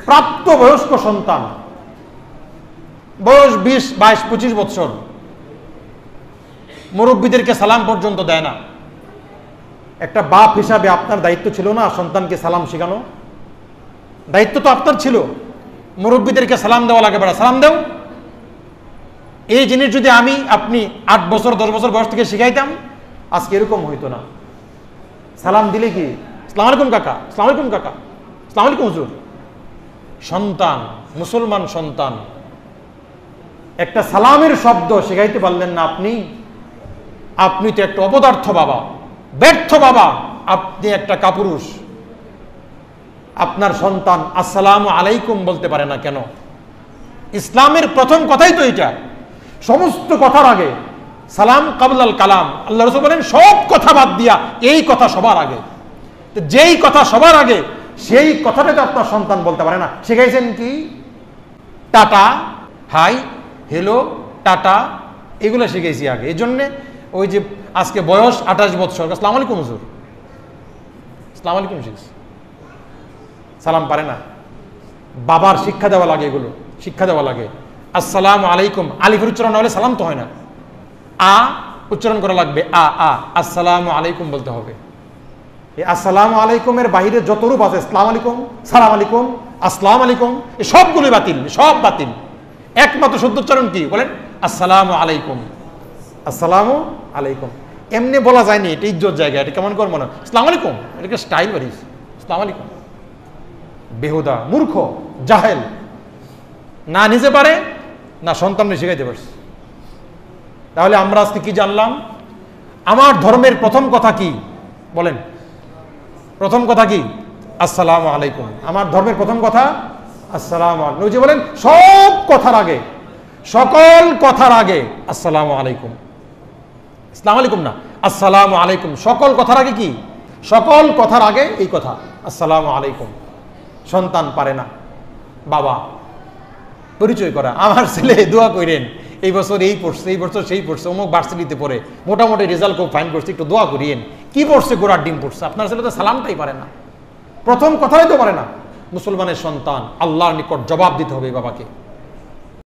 প্রাপ্তবয়স্ক সন্তান, বয়স 20, 22, 25 বছর, মুরব্বীদেরকে সালাম পর্যন্ত দেয় না। একটা বাপ হিসাবে আপনার দায়িত্ব ছিল না সন্তানকে সালাম শেখানো? দায়িত্ব তো আপনার ছিল। মুরব্বীদেরকে সালাম দেওয়া লাগে, বেড়া সালাম দেও। এই জিনিস যদি আপনি 8 বছর 10 বছর বয়স থেকে শিখাইতাম, আজকে এরকম হইতো না। সালাম দিলে কি আসসালামু আলাইকুম কাকা, আসসালামু আলাইকুম কাকা, আসসালামু আলাইকুম হুজুর। সন্তান, মুসলমান সন্তান, একটা সালামের শব্দ শেখাইতে পারলেন না আপনি তো একটা অপদার্থ বাবা, ব্যর্থ বাবা, আপনি একটা কাপুরুষ। আপনার সন্তান আসসালামু আলাইকুম বলতে পারে না কেন? ইসলামের প্রথম কথাই তো এটা। সমস্ত কথার আগে সালাম কাবলাল কালাম। আল্লাহ রাসূল বলেন সব কথা বাদ দিয়া এই কথা সবার আগে। যেই কথা সবার আগে সেই কথাটা তো আপনার সন্তান বলতে পারে না। শিখাইছেন কি? টাটা, হাই, হ্যালো, টাটা, এগুলো শিখেছি আগে। এই জন্যে ওই যে আজকে বয়স 28 বছর, আসসালামু আলাইকুম হুজুর, আসসালামু আলাইকুম শিখছি, সালাম পারে না। বাবার শিক্ষা দেওয়া লাগে, এগুলো শিক্ষা দেওয়া লাগে। আসসালামু আলাইকুম, আলিফের উচ্চারণ না হলে সালাম তো হয় না। আ উচ্চারণ করা লাগবে, আসসালামু আলাইকুম বলতে হবে। এই আসসালামু আলাইকুমের বাহিরে যত রূপ আছে, আসসালামু আলাইকুম, সালাম আলাইকুম, আসসালামু আলাইকুম, এই সবগুলোই বাতিল, সব বাতিল। একমাত্র শুদ্ধ উচ্চারণ কি বলেন? আসসালামু আলাইকুম, আসসালামু আলাইকুম। এমনি বলা যায়নি, এটা ইজ্জত জায়গা। এটা কেমন করে মনে হয় আসসালামু আলাইকুম, এটাকে স্টাইল বাড়িস, আসসালামু আলাইকুম। বেহুদা, মূর্খ, জাহেল, না নিজে পারে না সন্তানকে শেখাইতে পারছে। তাহলে আমরা আজকে কি জানলাম? আমার ধর্মের প্রথম কথা কি বলেন? প্রথম কথা কি? আসসালামু আলাইকুম। আমার ধর্মের প্রথম কথা আসসালামু আলাইকুম। নবীজি বলেন সব কথার আগে, সকল কথার আগে আসসালামু আলাইকুম। আসসালামু আলাইকুম না, আসসালামু আলাইকুম। সকল কথার আগে কি? সকল কথার আগে এই কথা, আসসালামু আলাইকুম। সন্তান পারে না, বাবা পরিচয় করা। আমার ছেলে দোয়া করেন, এই বছর এই পড়ছে, এই বছর সেই পড়ছে, অমুক ভার্সিটিতে পড়ে, মোটামুটি রেজাল্ট খুব ফাইন করছে, একটু দোয়া করিয়েন। কি পড়ছে? গোড়ার ডিম পড়ছে। আপনার ছেলে তো সালামটাই পারে না, প্রথম কথাই তো পারে না। মুসলমানের সন্তান, আল্লাহর নিকট জবাব দিতে হবে বাবাকে।